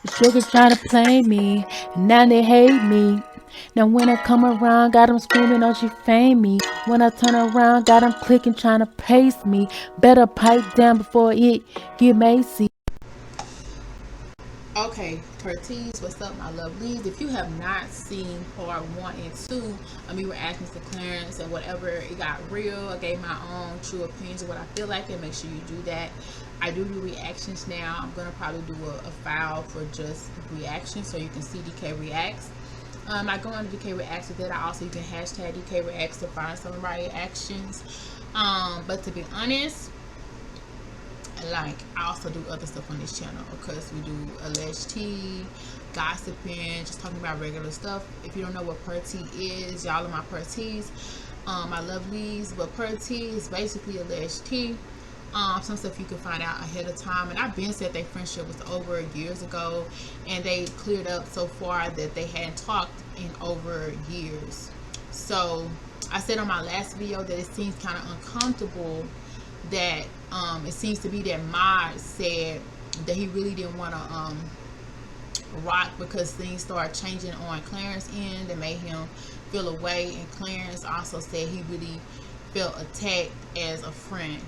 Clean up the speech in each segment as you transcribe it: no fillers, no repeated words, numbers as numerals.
The sugar trying to play me, and now they hate me. Now when I come around, got them screaming, oh she fame me. When I turn around, got them clicking, trying to paste me. Better pipe down before it get Macy. Okay, Curtis, what's up, my lovelies? If you have not seen part 1 and 2 of me reactions to Clarence and whatever, it got real. I gave my own true opinions of what I feel like, and make sure you do that. I do reactions now. I'm gonna probably do a file for just reactions so you can see DKReacts. I go on to DKReacts with it. I also you can hashtag DKReacts to find some of my reactions. But to be honest, like I also do other stuff on this channel because we do alleged tea, gossiping, just talking about regular stuff. If you don't know what Pt.3 is, y'all are my Pt.3s, my lovelies. But Pt.3 is basically alleged tea. Some stuff you can find out ahead of time, and I've been said their friendship was over years ago, and they cleared up so far that they hadn't talked in over years. So I said on my last video that it seems kind of uncomfortable that it seems to be that Mod said that he really didn't want to rock because things started changing on Clarence end that made him feel away, and Clarence also said he really felt attacked as a friend.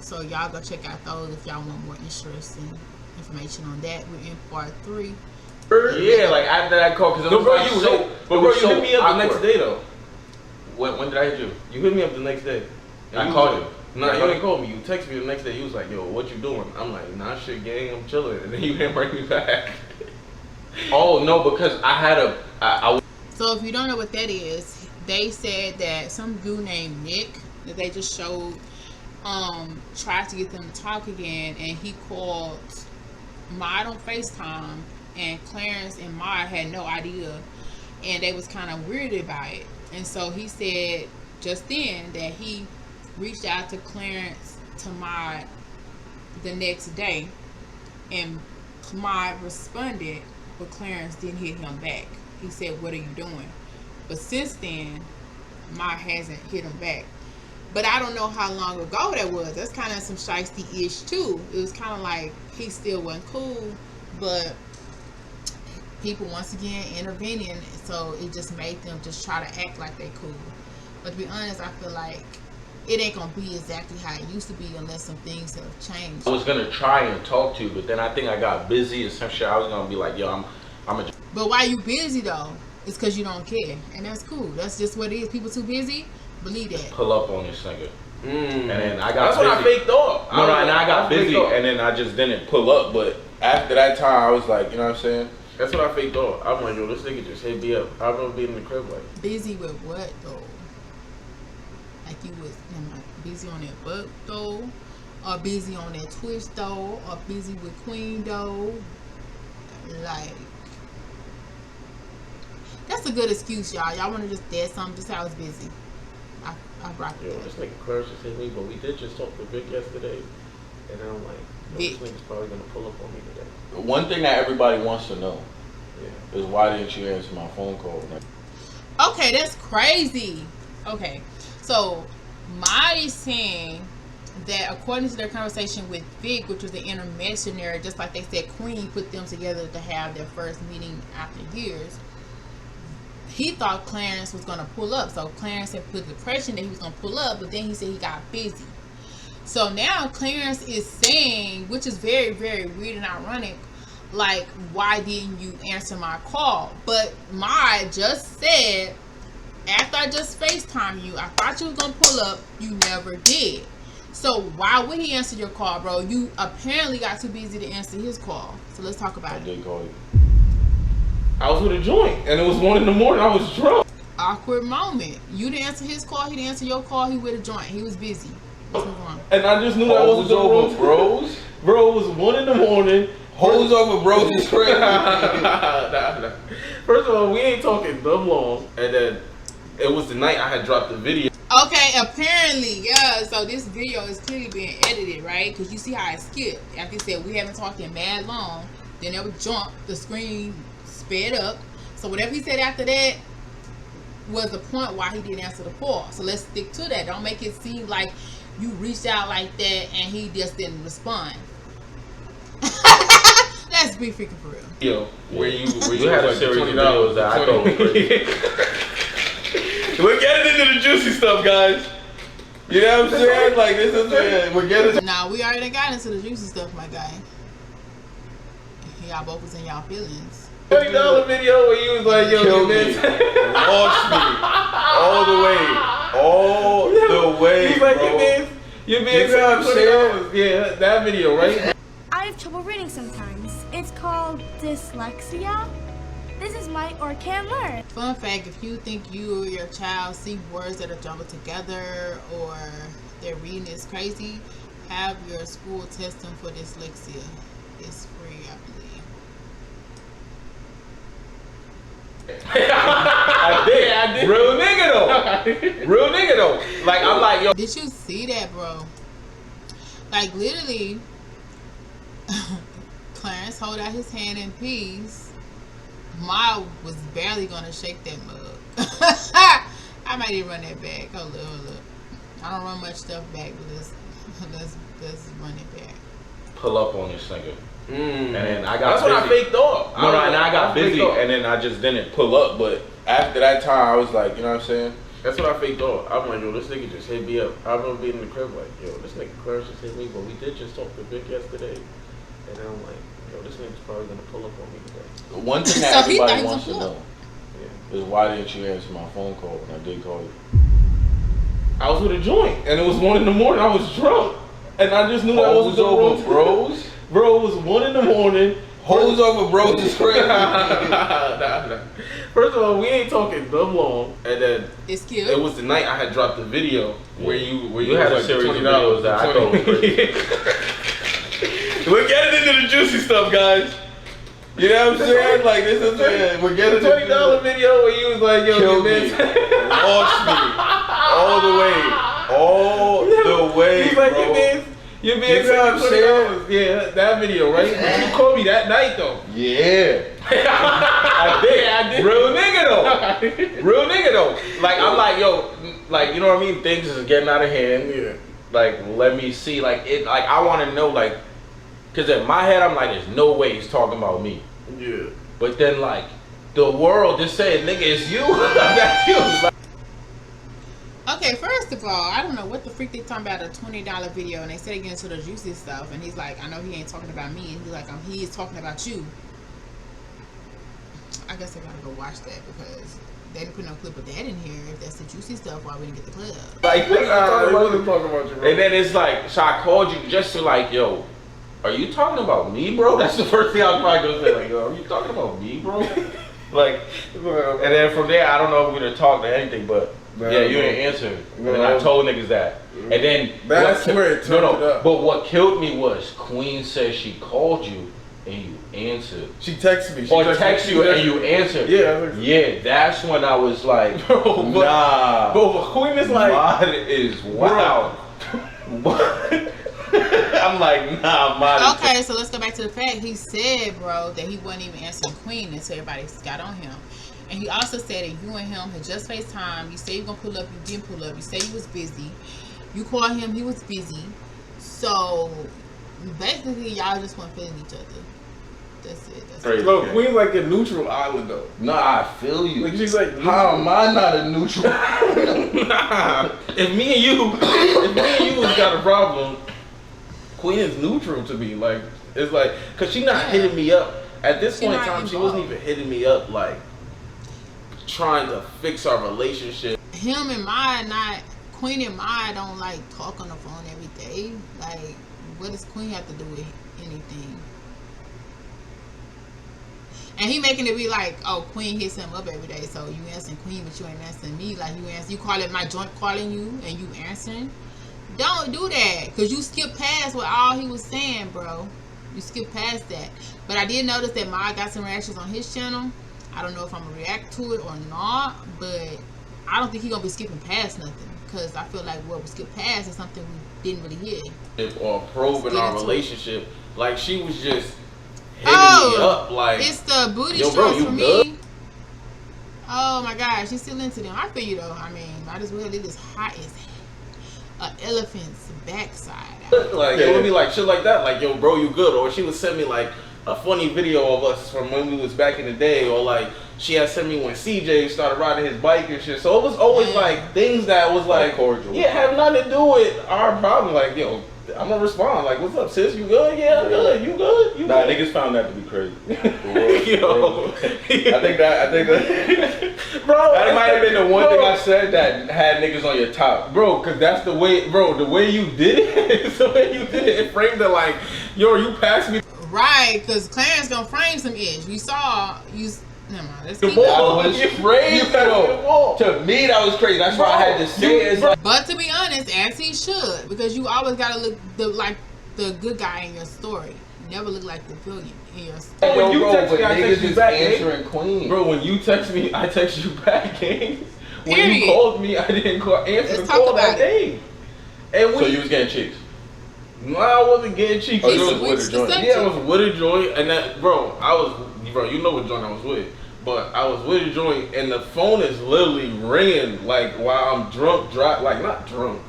So y'all go check out those if y'all want more interesting information on that. We're in part 3. Yeah, like after that call, because you hit me up the next day though. When did I hit you? You hit me up the next day. I called you. Nah, you didn't call me. You texted me the next day. You was like, yo, what you doing? I'm like, nah, shit, gang, I'm chilling. And then you didn't bring me back. Oh, no, because I had a... So if you don't know what that is, they said that some dude named Nick that they just showed tried to get them to talk again, and he called Mod on FaceTime, and Clarence and Mod had no idea, and they was kind of weirded by it. And so he said just then that he reached out to Clarence to Mod the next day, and Mod responded, but Clarence didn't hit him back. He said, what are you doing? But since then, Mod hasn't hit him back. But I don't know how long ago that was. That's kind of some shiesty-ish too. It was kind of like he still wasn't cool, but people once again intervening, so it just made them just try to act like they cool. But to be honest, I feel like it ain't gonna be exactly how it used to be unless some things have changed. I was gonna try and talk to you, but then I think I got busy and some shit. I was gonna be like, yo, I'm a... But why you busy though? It's because you don't care, and that's cool. That's just what it is. People too busy. Believe that. Pull up on this nigga. And then I got That's busy. what I faked off. No, and I got busy, and then I just didn't pull up. But after that time, I was like, you know what I'm saying? That's what I faked off. I'm like, yo, this nigga just hit me up. I remember being in the crib like. Busy with what though? Like you was busy on that book though, or busy on that Twitch though, or busy with Queen though. Like that's a good excuse, y'all. Y'all want to just dead something? Just how I was busy. I rocked it. Yo, this nigga Clarence just hit me, but we did just talk to Vic yesterday, and I'm like, yo, this nigga's probably gonna pull up on me today. One thing that everybody wants to know is why didn't you answer my phone call? Okay, that's crazy. Okay, so Molly's saying that according to their conversation with Vic, which was the intermediary, just like they said Queen put them together to have their first meeting after years, he thought Clarence was going to pull up. So Clarence had put the impression that he was going to pull up, but then he said he got busy. So now Clarence is saying, which is very, very weird and ironic, like, why didn't you answer my call? But Mai just said, after I just FaceTime you, I thought you was going to pull up. You never did. So why would he answer your call, bro? You apparently got too busy to answer his call. So let's talk about it. I did call you. I was with a joint, and it was 1 in the morning. I was drunk. Awkward moment. You didn't answer his call. He didn't answer your call. He with a joint. He was busy. Let's move on. And I just knew that was over, bros. Bro, it was 1 in the morning. Hoes over bros is crazy. Nah. First of all, we ain't talking dumb long. And then it was the night I had dropped the video. Okay, apparently, yeah. So this video is clearly being edited, right? Because you see how it skipped. After he said we haven't talked in mad long, then it would jump, the screen sped up. So whatever he said after that was the point why he didn't answer the call. So let's stick to that. Don't make it seem like you reached out like that and he just didn't respond. That Let's be freaking for real. Yo, where you had a like series of $20 videos that I thought was crazy. We're getting into the juicy stuff, guys. You know what I'm saying? Like, this is it. We're getting. Nah, we already got into the juicy stuff, my guy. Y'all both was in y'all feelings. $20 video where you was like, yo, Killed man. me. Lost me. All the way. All the way, He's like, bro. your man You know what I'm saying? Yeah, that video, right? I have trouble reading sometimes. It's called dyslexia. This is my or can learn. Fun fact, if you think you or your child see words that are jumbled together or their reading is crazy, have your school test them for dyslexia. It's free, I believe. I did. Real nigga though. Real nigga though. Like, I'm like, yo. Did you see that, bro? Like, literally, Clarence hold out his hand in peace. Ma was barely gonna shake that mug. I might even run that back. Hold up. I don't run much stuff back, but let's run it back. Pull up on this nigga. And then I got That's what I busy. faked off. No, and I got busy, off. and then I just didn't pull up. But after that time, I was like, you know what I'm saying? That's what I faked off. I'm like, yo, this nigga just hit me up. I remember being in the crib like, yo, this nigga Clarence just hit me, but we did just talk to Vic yesterday. And then I'm like, yo, this nigga's probably gonna pull up on me today. One thing So that he everybody thinks wants to I'm know is why didn't you answer my phone call when I did call you? I was with a joint, and it was 1 in the morning. I was drunk, and I just knew that Hoes wasn't over bros? Bro, it was 1 in the morning. Hoes over bros is crazy. Nah. First of all, we ain't talking dumb long, and then It's cute. it was the night I had dropped the video where you had was a series of $20 videos that I thought was crazy. We're getting into the juicy stuff, guys. You know what I'm saying? Like, this is it. We're getting $20 video where you was like, yo, Killed your me. man. Lost me. All the way. All the way, He's like, bro. your man You know what I'm saying? Yeah, that video, right? But you called me that night, though. Yeah. I did. Real nigga though. Real nigga though. Like, I'm like, yo, like, you know what I mean? Things is getting out of hand. Yeah. Like, let me see. Like, it. Like, I want to know, like, because in my head, I'm like, there's no way he's talking about me. Yeah. But then, like, the world just saying, nigga, it's you. That's you. Like, Okay, first of all, I don't know what the freak they talking about, a $20 video, and they said again to the juicy stuff, and he's like, I know he ain't talking about me, and he's like, he is talking about you. I guess I gotta go watch that because they didn't put no clip of that in here. If that's the juicy stuff, why we didn't get the clip? like, what are you talking It about? wasn't talking about you, bro. And then it's like, so I called you just to like, yo, are you talking about me, bro? That's the first thing I was probably gonna say, like, yo, are you talking about me, bro? Like, and then from there, I don't know if we're gonna talk to anything, but yeah, you didn't answer. And then I told niggas that. And then That's where it turned it up. But what killed me was Queen said she called you and you answered. She texted me. Or text you and you answered. Yeah. Yeah, that's when I was like, Bro, nah. But Queen is like, Mod is wild. I'm like, nah, Mod. Okay, so let's go back to the fact. He said, bro, that he wasn't even answering Queen until everybody got on him. And he also said that you and him had just FaceTime. You said you were going to pull up. You didn't pull up. You said you was busy. You called him. He was busy. So, basically, y'all just weren't feeling each other. That's it. That's it. bro, Queen's like a neutral island, though. Nah, I feel you. Like, she's like, How am I not a neutral? nah. If me and you got a problem, Queen is neutral to me. Like, it's like, cause she not hitting me up at this She point in not time. She wasn't involved. even hitting me up like trying to fix our relationship. Him and my Queen and my don't like talk on the phone every day. Like, what does Queen have to do with anything? And he making it be like, oh, Queen hits him up every day, so you answering Queen, but you ain't answering me. Like, you calling my joint calling you, and you answering. Don't do that, cause you skip past what all he was saying, bro. You skip past that. But I did notice that Ma got some reactions on his channel. I don't know if I'm gonna react to it or not, but I don't think he's gonna be skipping past nothing, cause I feel like what we skipped past is something we didn't really hear. Or probing Get our into it. relationship. Like, she was just hitting me up like, it's the booty yo, bro, strokes you for good? me. Oh my gosh, she's still into them. I feel you though. I mean, might as well leave as hot as an elephant's backside out. like, it would be like shit like that. Like, yo, bro, you good? Or she would send me like a funny video of us from when we was back in the day, or like she had sent me when CJ started riding his bike and shit. So it was always like things that was like cordial. Yeah, have nothing to do with our problem. Like, yo, I'm gonna respond like, "What's up, sis? You good? Yeah, I'm good. You good? You Nah, good?" niggas found that to be crazy. Yo, I think that, bro, that might have been the one bro, thing I said that had niggas on your top. bro, cause that's the way, bro. The way you did it, the way you did it, it framed it like, yo, you passed me Right, because Clarence gonna frame some ish. We saw you. Never mind. Let's the keep ball. going. was You crazy, passed me the bro. ball. To me, that was crazy. That's why I had to say it. It's like, But to be honest, as he should, because you always gotta look like the good guy in your story. You never look like the villain in your story. When you bro, text but me, I niggas text you is back, answering queen. Bro, when you text me, I text you back, gang. When Period. you called me, I didn't answer Let's the talk call about that day. And So you was getting cheeks. No, I wasn't getting cheeky. Oh, you He was with switched a the joint. subject. Yeah, I was with a joint, and that, bro, you know what joint I was with. But I was with a joint, and the phone is literally ringing, like, while I'm drunk, like, not drunk.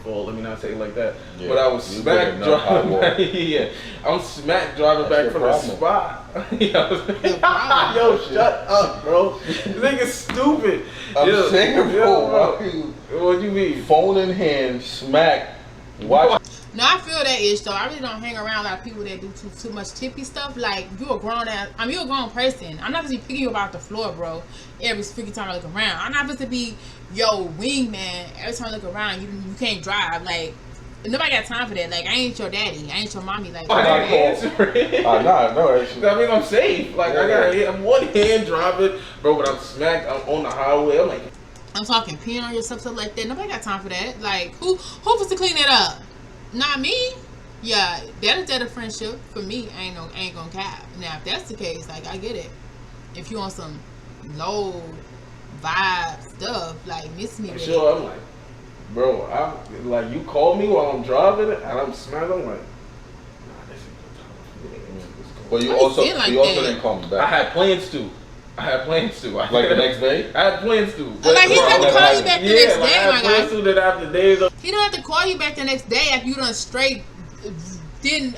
Let me not say it like that. Yeah, but I was you smack better not driving hot back. Yeah, I'm smack driving That's back your from problem. the spot. Yeah, I was- problem. Yo, shut up, bro. This nigga's stupid. I'm saying, bro, why you What you mean? phone in hand, smack, watch. No, I feel that ish though. I really don't hang around a lot of people that do too much tippy stuff. Like you a grown ass. I mean, you a grown person. I'm not supposed to be picking you about the floor, bro. Every freaking time I look around, I'm not supposed to be yo wingman. Every time I look around, you can't drive. Like nobody got time for that. Like I ain't your daddy. I ain't your mommy. Like I didn't answer it. Nah, no, actually. I mean, I'm safe. Like I'm one hand driving, bro. But I'm smacked. I'm on the highway. I'm like, I'm talking peeing on yourself, stuff like that. Nobody got time for that. Like who supposed to clean that up? Not me. Yeah, that a friendship for me. Ain't gonna cap. Now if that's the case, like I get it. If you on some low vibe stuff, like miss me. With sure. it. I'm like, bro. I'm like, you call me while I'm driving, and I'm smacked. I'm like, nah, this ain't the time for me to answer this call. But you Why you also feel like that? didn't call me I back. had plans to. Like the next day? I had plans to. Like he Bro, have to never call you happened. back the Yeah, next like, I day, had my plans guy. to that after days. He don't have to call you back the next day after you done straight didn't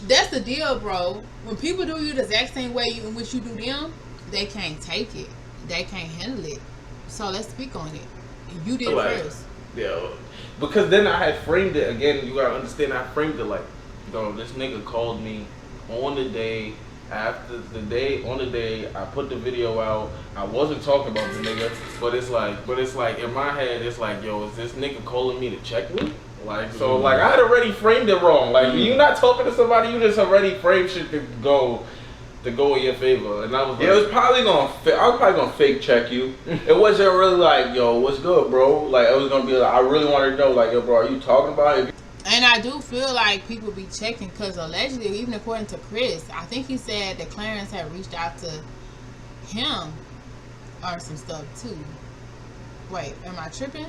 that's the deal, bro. When people do you the exact same way in which you do them, they can't take it. They can't handle it. So let's speak on it. You did Like, first. Yeah, because then I had framed it again. You gotta understand, I framed it like, yo, this nigga called me on the day. After the day, on the day, I put the video out. I wasn't talking about the nigga, but it's like in my head, it's like, yo, is this nigga calling me to check me? Like, so like I had already framed it wrong. Like you're not talking to somebody, you just already framed shit to go in your favor. And I was like, Yeah, I was probably gonna fake check you. It wasn't really like, yo, what's good, bro? Like it was gonna be like, I really wanted to know, like, yo, bro, are you talking about it? And I do feel like people be checking because allegedly, even according to Chris, I think he said that Clarence had reached out to him or some stuff too. Wait, am I tripping?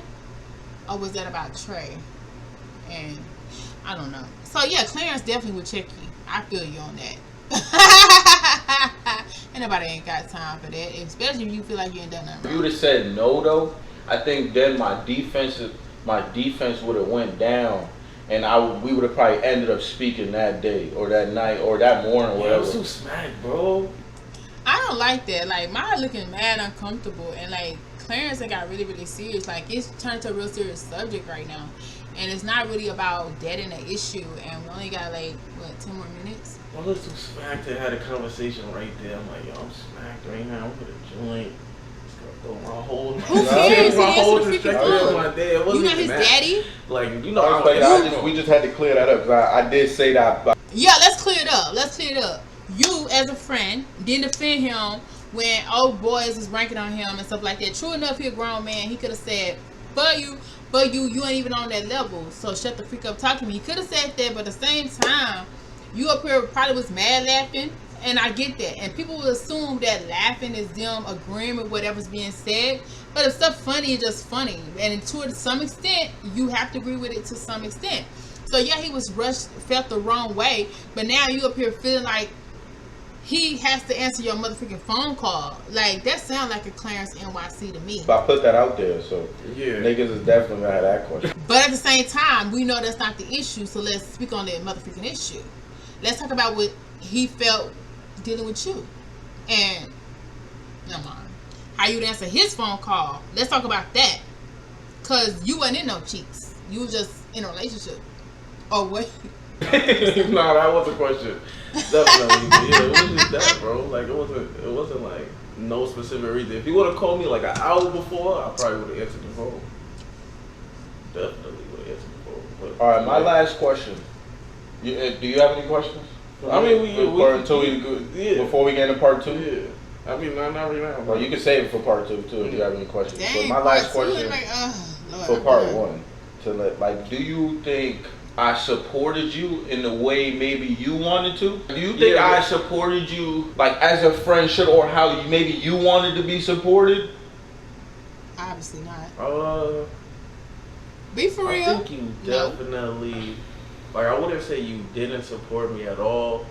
Or was that about Trey? And I don't know. So yeah, Clarence definitely would check you. I feel you on that. And nobody ain't got time for that, especially if you feel like you ain't done nothing If wrong. you would have said no though, I think then my defense would have went down, and we would have probably ended up speaking that day or that night or that morning or yeah, whatever. I'm so smacked, bro. I don't like that. Like, mine looking mad uncomfortable. And, like, Clarence got really, really serious. Like, it's turned to a real serious subject right now. And it's not really about deading the issue. And we only got, like, what, 10 more minutes? I was so smacked and had a conversation right there. I'm like, yo, I'm smacked right now. I'm with a joint. Just gonna throw my whole. Who cares? He My answered whole the freaking distraction phone. my day. It You wasn't not even his that. daddy? Like, you know, We just had to clear that up because I did say that. Yeah, let's clear it up. You, as a friend, didn't defend him when old boys was ranking on him and stuff like that. True enough, he a grown man. He could have said, but you ain't even on that level. So shut the freak up, talk to me. He could have said that, but at the same time, you up here probably was mad laughing. And I get that. And people will assume that laughing is them agreeing with whatever's being said. But if stuff funny, it's just funny. And to some extent, you have to agree with it to some extent. So yeah, he was rushed, felt the wrong way. But now you up here feeling like he has to answer your motherfucking phone call. Like, that sounds like a Clarence NYC to me. I put that out there, so Yeah. niggas is definitely gonna have that question. But at the same time, we know that's not the issue. So let's speak on that motherfucking issue. Let's talk about what he felt dealing with you. And never mind. How you would answer his phone call? Let's talk about that. Cause you wasn't in no cheats. You was just in a relationship. Or what? No, that was a question. Definitely. Yeah, it was just that, bro. Like it wasn't like no specific reason. If you would have called me like an hour before, I probably would have answered the phone. Definitely would have answered the phone. But, All right, my last question. Do you have any questions? I mean, Before we get into part 2? Yeah. I mean, not right now. Well, you can save it for part 2 too if you have any questions. Dang, but my last part two, question like, Lord, for part 1, do you think I supported you in the way maybe you wanted to? Do you think I supported you like as a friend should, or how maybe you wanted to be supported? Obviously not. Be for real. I think you definitely, like, I wouldn't say you didn't support me at all,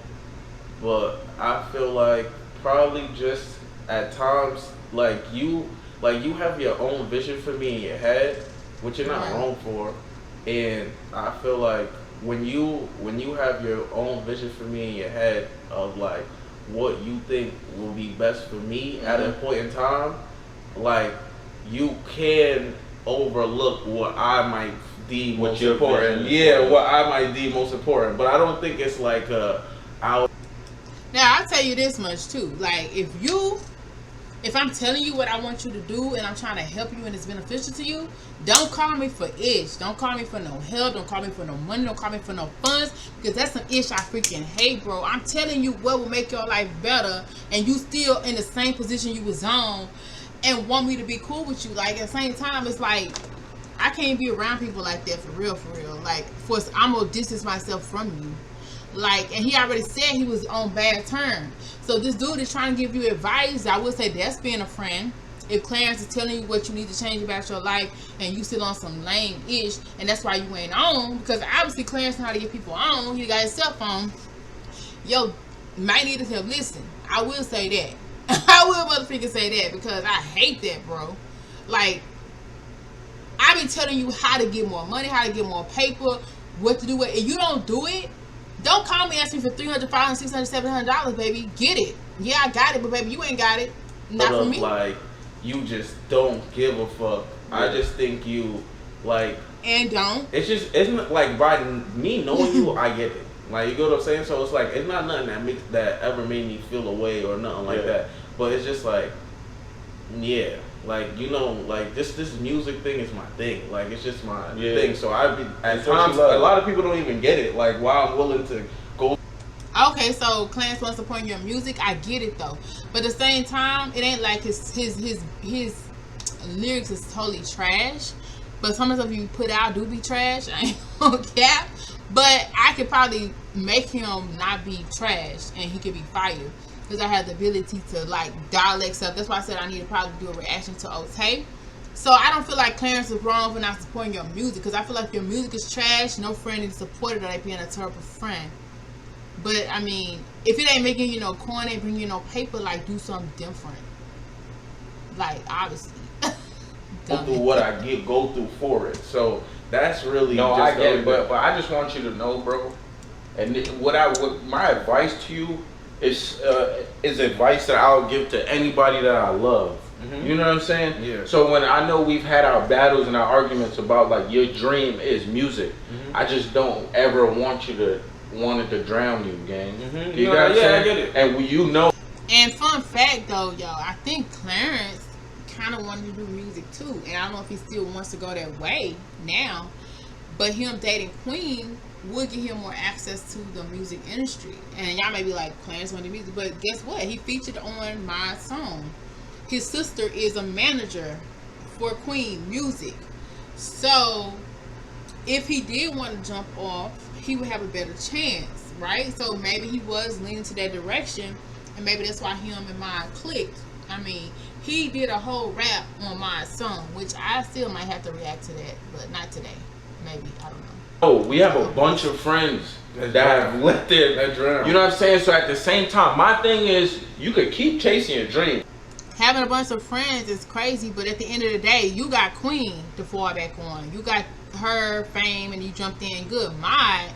but I feel like probably just at times, like you have your own vision for me in your head, which you're not wrong for. And I feel like when you have your own vision for me in your head of like what you think will be best for me at a point in time, like you can overlook what I might deem most important. Yeah, what I might deem most important. But I don't think it's like Now I'll tell you this much too. Like if I'm telling you what I want you to do and I'm trying to help you and it's beneficial to you, don't call me for ish. Don't call me for no help. Don't call me for no money. Don't call me for no funds, because that's some ish I freaking hate, bro. I'm telling you what will make your life better, and you still in the same position you was on and want me to be cool with you. Like, at the same time, it's like I can't be around people like that for real. Like, I'm gonna distance myself from you. Like, and he already said he was on bad terms. So this dude is trying to give you advice. I would say that's being a friend. If Clarence is telling you what you need to change about your life and you still on some lame ish, and that's why you ain't on, because obviously Clarence know how to get people on. He got his cell phone. Yo, might need to help. Listen, I will say that. I will motherfucking say that, because I hate that, bro. Like, I be telling you how to get more money, how to get more paper, what to do with it. And you don't do it, don't call me asking for $300, $500, $600, $700, baby. Get it. Yeah, I got it, but baby, you ain't got it. Not for me. Like, you just don't give a fuck. Yeah. I just think you, like... And don't. It's not like, by me knowing you, I get it. Like, you get what I'm saying? So it's like, it's not nothing that ever made me feel away or nothing like that. But it's just like, yeah. Like, you know, like, this music thing is my thing. Like, it's just my thing. So at times, a lot of people don't even get it. Like, why I'm willing to go. Okay, so Clarence wants to support your music. I get it, though. But at the same time, it ain't like his lyrics is totally trash. But some of the stuff you put out do be trash. I ain't gonna cap. But I could probably make him not be trash, and he could be fired. Because I have the ability to, like, dialect stuff. That's why I said I need to probably do a reaction to Otay. So I don't feel like Clarence is wrong for not supporting your music. Because I feel like your music is trash. No friend is supported, or they being a terrible friend. But, I mean, if it ain't making you no coin, ain't bringing you no paper, like, do something different. Like, obviously. Go through what I go through for it. So that's really I get it, but I just want you to know, bro. And what my advice to you is advice that I'll give to anybody that I love. Mm-hmm. You know what I'm saying? Yeah. So when I know we've had our battles and our arguments about, like, your dream is music, I just don't ever want it to drown you, gang. Mm-hmm. You know what I'm saying? I get it. And you know. And fun fact though, yo, I think Clarence kind of wanted to do music too, and I don't know if he still wants to go that way now, but him dating Queen would give him more access to the music industry. And y'all may be like, Clarence wanted music, but guess what? He featured on my song. His sister is a manager for Queen Music, so if he did want to jump off, he would have a better chance, right? So maybe he was leaning to that direction, and maybe that's why him and mine clicked. I mean, he did a whole rap on my song, which I still might have to react to that, but not today. Maybe, I don't know. Oh, we have a bunch of friends that have let their dream. You know what I'm saying? So at the same time, my thing is, you could keep chasing your dream. Having a bunch of friends is crazy, but at the end of the day, you got Queen to fall back on. You got her fame, and you jumped in good. Mine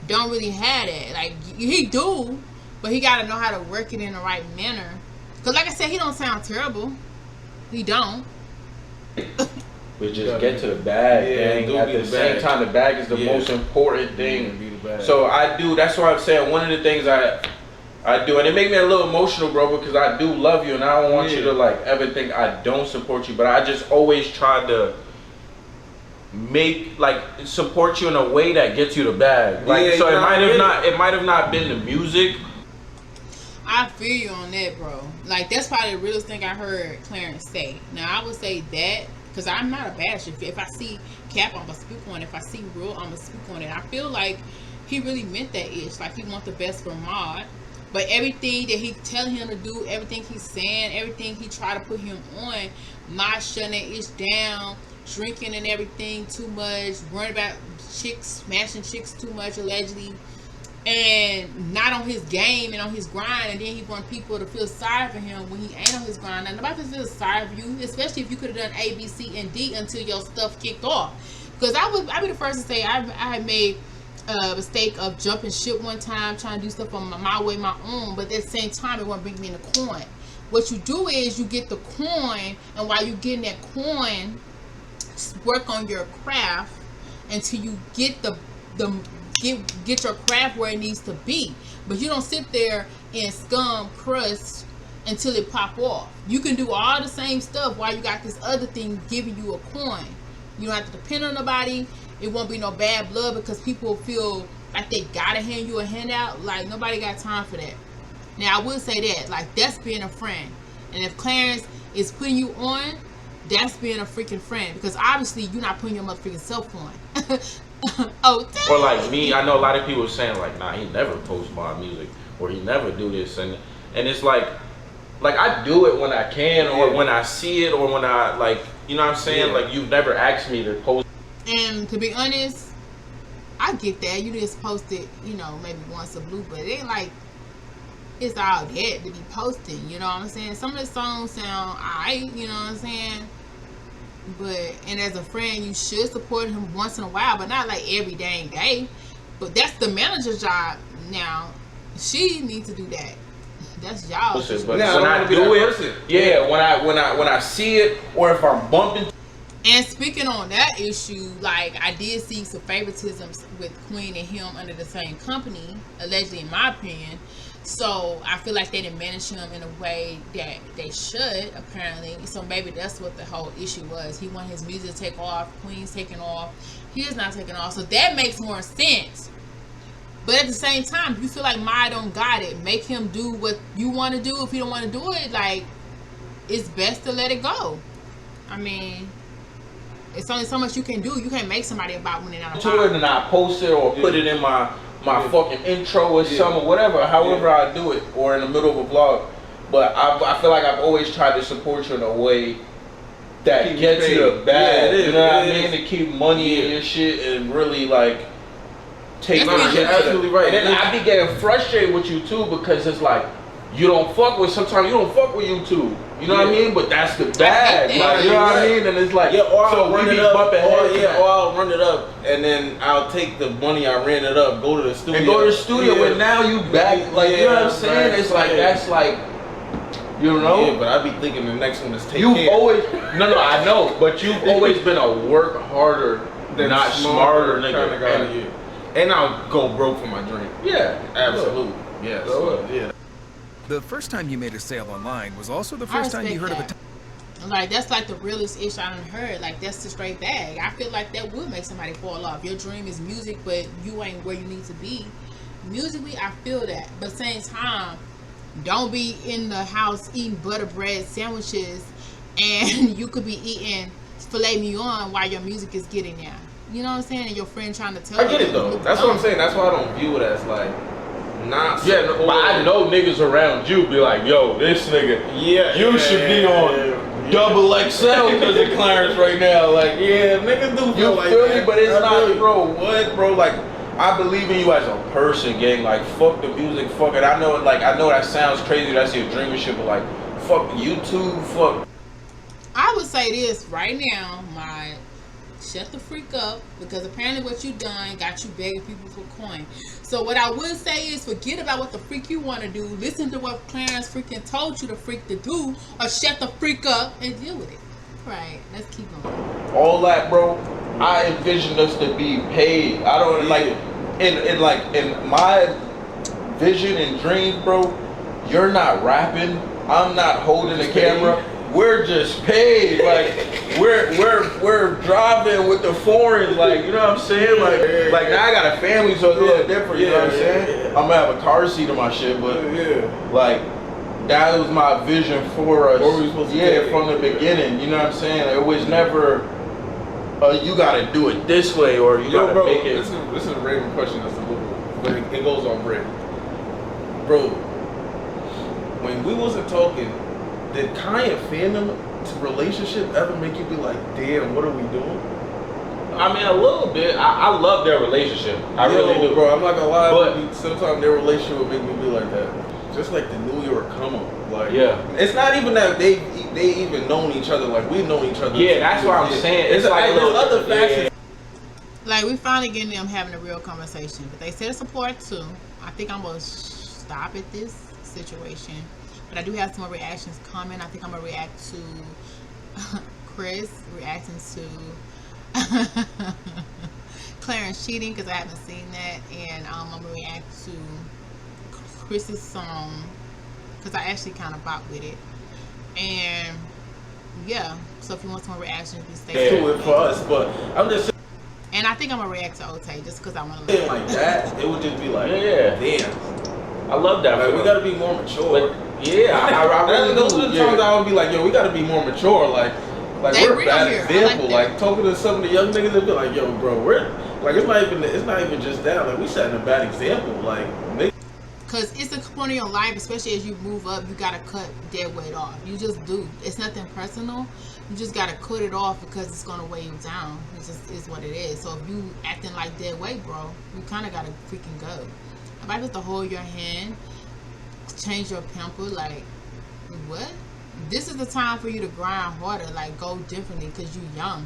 don't really have that. Like, he do, but he gotta know how to work it in the right manner. Cause like I said, he don't sound terrible. He don't. We just get to the bag, gang. At the same time, the bag is the most important thing. So I do. That's why I'm saying one of the things I do, and it made me a little emotional, bro, because I do love you, and I don't want you to like ever think I don't support you, but I just always try to support you in a way that gets you the bag. Like, so it might have not been the music. I feel you on that, bro. Like, that's probably the realest thing I heard Clarence say. Now, I would say that, because I'm not a basher. If I see cap, I'm going to speak on it. If I see real, I'm going to speak on it. I feel like he really meant that ish. Like, he wants the best for Mod. But everything that he telling him to do, everything he's saying, everything he try to put him on, Mod shutting that ish down, drinking and everything too much, worrying about chicks, smashing chicks too much, allegedly, and not on his game and on his grind, and then he want people to feel sorry for him when he ain't on his grind. Now, nobody feels sorry for you, especially if you could have done A, B, C, and D until your stuff kicked off. Because I'd be the first to say I had made a mistake of jumping ship one time, trying to do stuff on my way, my own, but at the same time, it won't bring me in the coin. What you do is you get the coin, and while you getting that coin, work on your craft until you get get your craft where it needs to be. But you don't sit there and scum crust until it pop off. You can do all the same stuff while you got this other thing giving you a coin. You don't have to depend on nobody. It won't be no bad blood because people feel like they gotta hand you a handout. Like, nobody got time for that. Now, I would say that, like, that's being a friend. And if Clarence is putting you on, that's being a freaking friend, because obviously you're not putting your motherfucking self on. Oh, or like me, I know a lot of people saying like, nah, he never posts my music, or he never do this, and it's like I do it when I can, or when I see it, or when I, like, you know what I'm saying, like, you've never asked me to post. And to be honest, I get that you just post it, you know, maybe once a blue, but it ain't like it's all that to be posting, you know what I'm saying? Some of the songs sound alright, you know what I'm saying? But, and as a friend, you should support him once in a while, but not like every dang day. But that's the manager's job. Now, she needs to do that. That's y'all. But when I do it, when I see it, or if I'm bumping. And speaking on that issue, like, I did see some favoritisms with Queen and him under the same company, allegedly, in my opinion. So I feel like they didn't manage him in a way that they should, apparently. So maybe that's what the whole issue was. He wanted his music to take off, Queen's taking off, he is not taking off. So that makes more sense. But at the same time, if you feel like Ma don't got it, make him do what you want to do. If you don't want to do it, like, it's best to let it go. I mean, it's only so much you can do. You can't make somebody about when they're not about. To it, and I post it or put it in my fucking intro or something, or whatever, however I do it, or in the middle of a vlog. But I feel like I've always tried to support you in a way that gets you the bag. You know what I mean? To keep money in your shit and really, like, take my shit to the right. And then I be getting frustrated with you too, because it's like, you don't fuck with, sometimes you don't fuck with YouTube. You know what I mean? But that's the bag. Like, you know what I mean? And it's like, or so I'll run it up, or I'll run it up, and then I'll take the money I ran it up, go to the studio. And go to the studio, and now you back. Like, you know what I'm saying? It's like, that's like, you know? Yeah, but I be thinking the next one is take You've care. always, no, I know, but you've always been a work harder, not smarter nigga. And I'll go broke for my drink. Yeah, absolutely. Yeah, so, yeah. The first time you made a sale online was also the first time you heard of a... Like, that's like the realest issue I done heard. Like, that's the straight bag. I feel like that would make somebody fall off. Your dream is music, but you ain't where you need to be. Musically, I feel that. But at the same time, don't be in the house eating butter bread sandwiches and you could be eating filet mignon while your music is getting there. You know what I'm saying? And your friend trying to tell you. I get it though. That's what I'm saying. That's why I don't view it as like not. Yeah, but I know niggas around you be like, yo, this nigga, you should be on double XL because of Clarence right now. Like, niggas do feel like feel that. me? But it's not, bro. What, bro? Like, I believe in you as a person, gang. Like, fuck the music, fuck it. I know that sounds crazy. That's your dream and shit, but like, fuck YouTube, fuck. I would say this right now, shut the freak up, because apparently what you done got you begging people for coin. So what I would say is forget about what the freak you want to do. Listen to what Clarence freaking told you to freak to do, or shut the freak up and deal with it. Right, let's keep going. All that, bro, I envision us to be paid. I don't like in my vision and dreams, bro. You're not rapping. I'm not holding the camera. We're just paid. Like we're driving with the foreigns. Like, you know what I'm saying? Like now I got a family, so it's a little different. You know what I'm saying? I'm gonna have a car seat in my shit, but like that was my vision for us. What were we supposed to do? From the beginning. You know what I'm saying? It was never. You gotta do it this way, or you gotta make it. This is a random question. That's a little, but it goes on break, bro. When we wasn't talking, did Kai and Phantom's relationship ever make you be like, damn, what are we doing? I mean, a little bit. I love their relationship. I really do, bro. I'm not gonna lie, but sometimes their relationship would make me be like that. Just like the New York come up, like it's not even that they even known each other. Like we've known each other. Yeah, that's what I'm saying. It's like there's other factions. Like we finally getting them having a real conversation, but they said it's a part 2. I think I'm gonna stop at this situation, but I do have some more reactions coming. I think I'm gonna react to Chris reacting to Clarence cheating, because I haven't seen that, and I'm gonna react to Chris's song, because I actually kind of bop with it. And yeah, so if you want some more reactions, please stay tuned for us. But I'm just saying, and I think I'm gonna react to Ote just because I want to like that. It would just be like, damn. I love that. Like, we gotta be more mature. But, I really those are the times I would be like, yo, we gotta be more mature. Like we're a bad example. Like talking to some of the young niggas, they be like, yo, bro, we're like, it's not even just that. Like we setting a bad example. Like niggas. Because it's a point of your life, especially as you move up, you gotta cut dead weight off. You just do. It's nothing personal. You just gotta cut it off because it's gonna weigh you down. It just is what it is. So if you acting like dead weight, bro, you kind of gotta freaking go. If I just to hold your hand, change your pamper, like what? This is the time for you to grind harder, like go differently, because you young.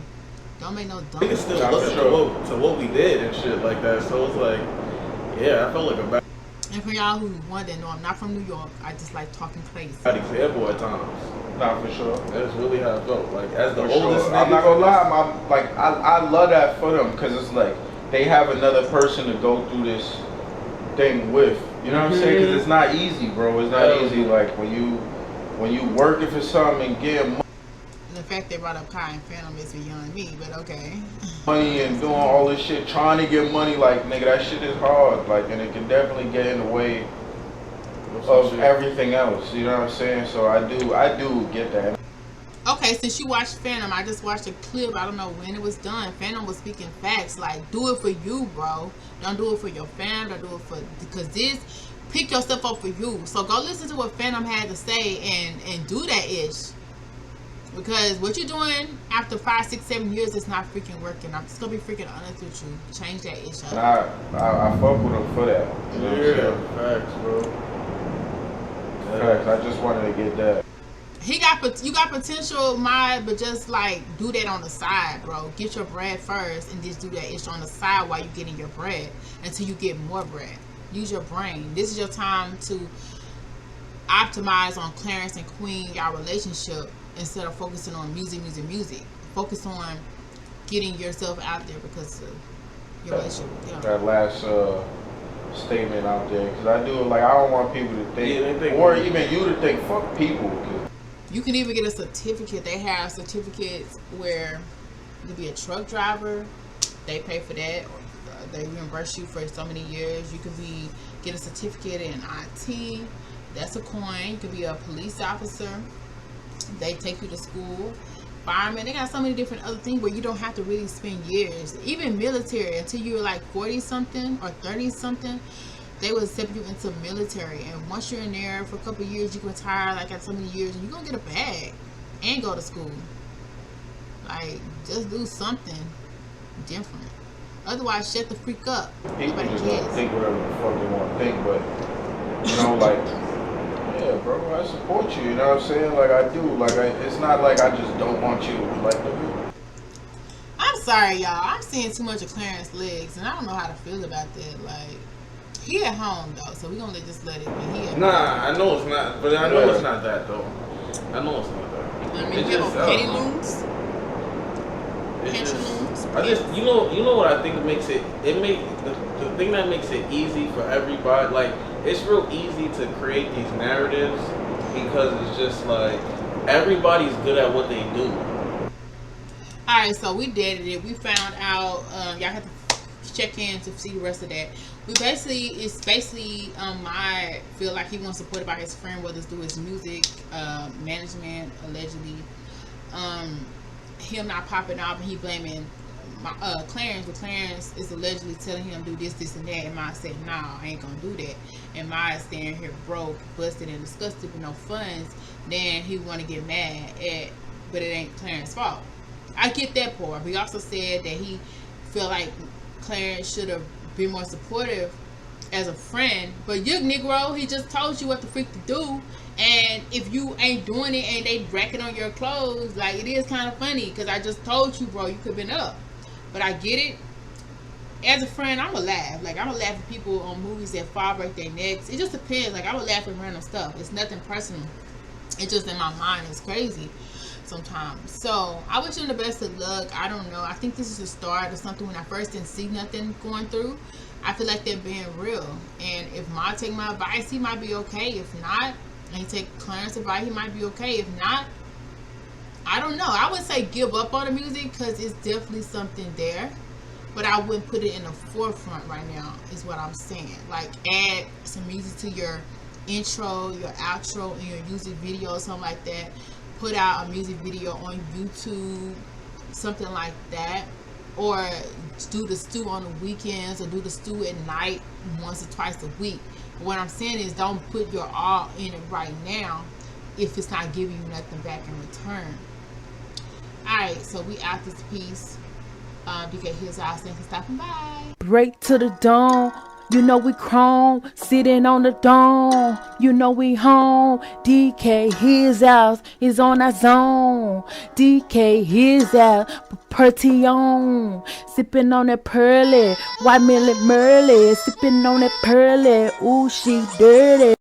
Don't make no dumb. Niggas still listen to what we did and shit like that. So it's like, yeah, I felt like a bad. And for y'all who wonder, no, I'm not from New York. I just like talking crazy. Bad example at times. Nah, for sure. That's really how I felt. Like as the For oldest sure. nigga. I'm not gonna lie, I love that for them, because it's like they have another person to go through this thing with. You know what I'm saying? Because it's not easy, bro. It's not easy. Like when you working for something and getting money. The fact they brought up Kai and Phantom is beyond me, but okay. Money and doing all this shit, trying to get money, like nigga, that shit is hard. Like, and it can definitely get in the way of everything else. You know what I'm saying? So I do get that. Okay, since you watched Phantom, I just watched a clip. I don't know when it was done. Phantom was speaking facts. Like, do it for you, bro. Don't do it for your fam. Don't do it for, because this, pick yourself up for you. So go listen to what Phantom had to say and do that ish. Because what you're doing after 5, 6, 7 years is not freaking working. I'm just gonna be freaking honest with you. Change that ish up. I fuck with him for that. You know what I'm saying? Facts, bro. Facts. I just wanted to get that. You got potential, but just like do that on the side, bro. Get your bread first and just do that ish on the side while you're getting your bread until you get more bread. Use your brain. This is your time to optimize on Clarence and Queen, y'all relationship, instead of focusing on music. Focus on getting yourself out there because of your relationship. Yeah. That last statement out there, because I do, like, I don't want people to think, or even you to think, fuck people. You can even get a certificate. They have certificates where you can be a truck driver. They pay for that. They reimburse you for so many years. You can get a certificate in IT. That's a coin. You could be a police officer. They take you to school. Fireman. They got so many different other things where you don't have to really spend years. Even military, until you're like 40 something or 30 something, they will accept you into military. And once you're in there for a couple of years, you can retire like at so many years, and you're gonna get a bag and go to school. Like, just do something different. Otherwise, shut the freak up. People just don't think whatever the fuck they want to think, but you know, like, yeah, bro, I support you. You know what I'm saying? Like, I do. Like, it's not like I just don't want you. Like, I'm sorry, y'all. I'm seeing too much of Clarence legs, and I don't know how to feel about that. Like, he at home though, so we gonna just let it be. He at Nah, I know it's not, but I know it's not that though. I know it's not that. home. I mean, It's you just, know, penny loons. It's just, Pantaloons. I just, you know what I think makes it. The thing that makes it easy for everybody. Like, it's real easy to create these narratives because it's just like everybody's good at what they do. Alright, so we did it. We found out. Y'all have to check in to see the rest of that. It's basically I feel like he wants support by his friend, whether it's through his music management, allegedly. Him not popping off, and he blaming Clarence, but Clarence is allegedly telling him do this and that, and Maya said, nah, I ain't gonna do that. And Maya standing here broke, busted, and disgusted with no funds. Then he want to get mad but it ain't Clarence's fault. I get that part, but he also said that he feel like Clarence should have been more supportive as a friend. But you Negro, he just told you what the freak to do, and if you ain't doing it and they racking on your clothes, like, it is kind of funny, because I just told you, bro, you could have been up. But I get it. As a friend, I'ma laugh. Like, I'ma laugh at people on movies that fall break their necks. It just depends. Like, I'ma laugh at random stuff. It's nothing personal. It's just in my mind. It's crazy sometimes. So I wish him the best of luck. I don't know. I think this is the start of something. When I first didn't see nothing going through, I feel like they're being real. And if Ma take my advice, he might be okay. If not, and he take Clarence's advice, he might be okay. If not, I don't know. I would say give up on the music, because it's definitely something there, but I wouldn't put it in the forefront right now, is what I'm saying. Like, add some music to your intro, your outro, and your music video, something like that. Put out a music video on YouTube, something like that. Or do the stew on the weekends, or do the stew at night once or twice a week. But what I'm saying is, don't put your all in it right now if it's not giving you nothing back in return. Alright, so we out this piece. DK, here's our thanks for stopping by. Break to the dawn. You know we chrome, sitting on the dome. You know we home. DK, his house is on our zone. DK, his house, Pt.3 on. Sipping on that pearly, white millet merly. Sipping on that pearly, ooh, she dirty.